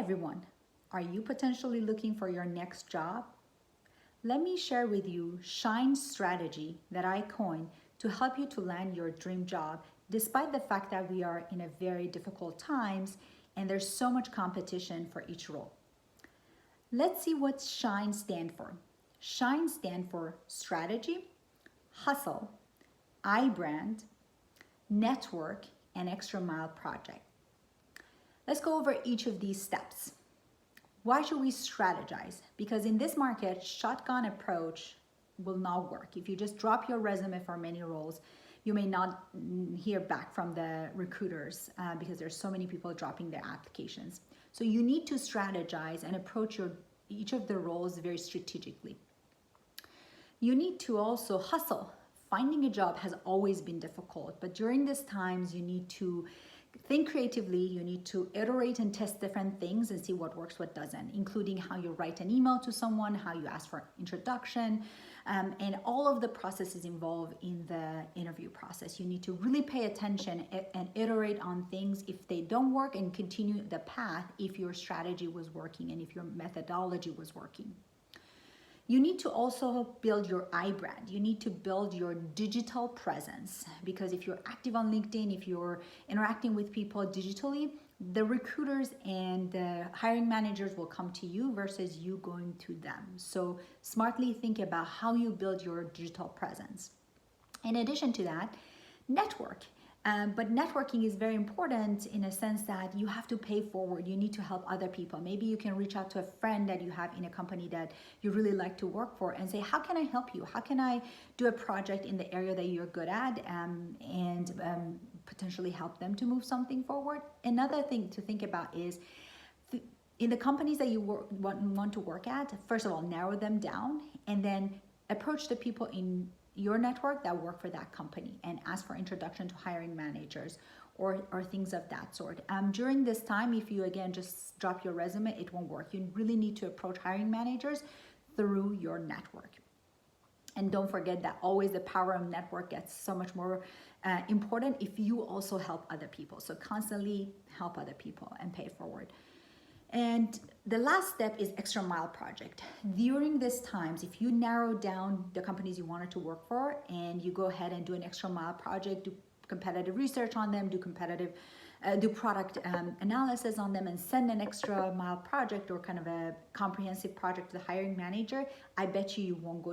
everyone, are you potentially looking for your next job? Let me share with you Shine's strategy that I coined to help you to land your dream job despite the fact that we are in a very difficult times and there's so much competition for each role. Let's see what Shine stand for. Shine stand for strategy, hustle, iBrand, network, and extra mile project. Let's go over each of these steps. Why should we strategize? Because in this market, shotgun approach will not work. If you just drop your resume for many roles, you may not hear back from the recruiters because there's so many people dropping their applications. So you need to strategize and approach each of the roles very strategically. You need to also hustle. Finding a job has always been difficult, but during these times, you need to think creatively. You need to iterate and test different things and see what works, what doesn't, including how you write an email to someone, how you ask for introduction, and all of the processes involved in the interview process. You need to really pay attention and iterate on things if they don't work and continue the path if your strategy was working and if your methodology was working. You need to also build your iBrand. You need to build your digital presence because if you're active on LinkedIn, if you're interacting with people digitally, the recruiters and the hiring managers will come to you versus you going to them. So smartly think about how you build your digital presence. In addition to that, network. But networking is very important in a sense that you have to pay forward. You need to help other people. Maybe you can reach out to a friend that you have in a company that you really like to work for and say, how can I help you? How can I do a project in the area that you're good at and potentially help them to move something forward? Another thing to think about is in the companies that you want to work at, first of all, narrow them down and then approach the people in your network that work for that company and ask for introduction to hiring managers or things of that sort. During this time, if you again just drop your resume, it won't work. You really need to approach hiring managers through your network. And don't forget that always the power of network gets so much more important if you also help other people. So constantly help other people and pay forward. And the last step is extra mile project. During these times, if you narrow down the companies you wanted to work for and you go ahead and do an extra mile project, do competitive research on them, do product analysis on them and send an extra mile project or kind of a comprehensive project to the hiring manager, I bet you won't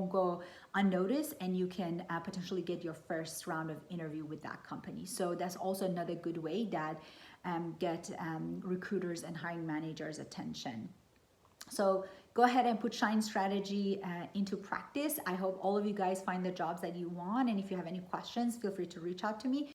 go unnoticed and you can potentially get your first round of interview with that company. So that's also another good way that get recruiters and hiring managers' attention. So go ahead and put Shine strategy into practice. I hope all of you guys find the jobs that you want. And if you have any questions, feel free to reach out to me.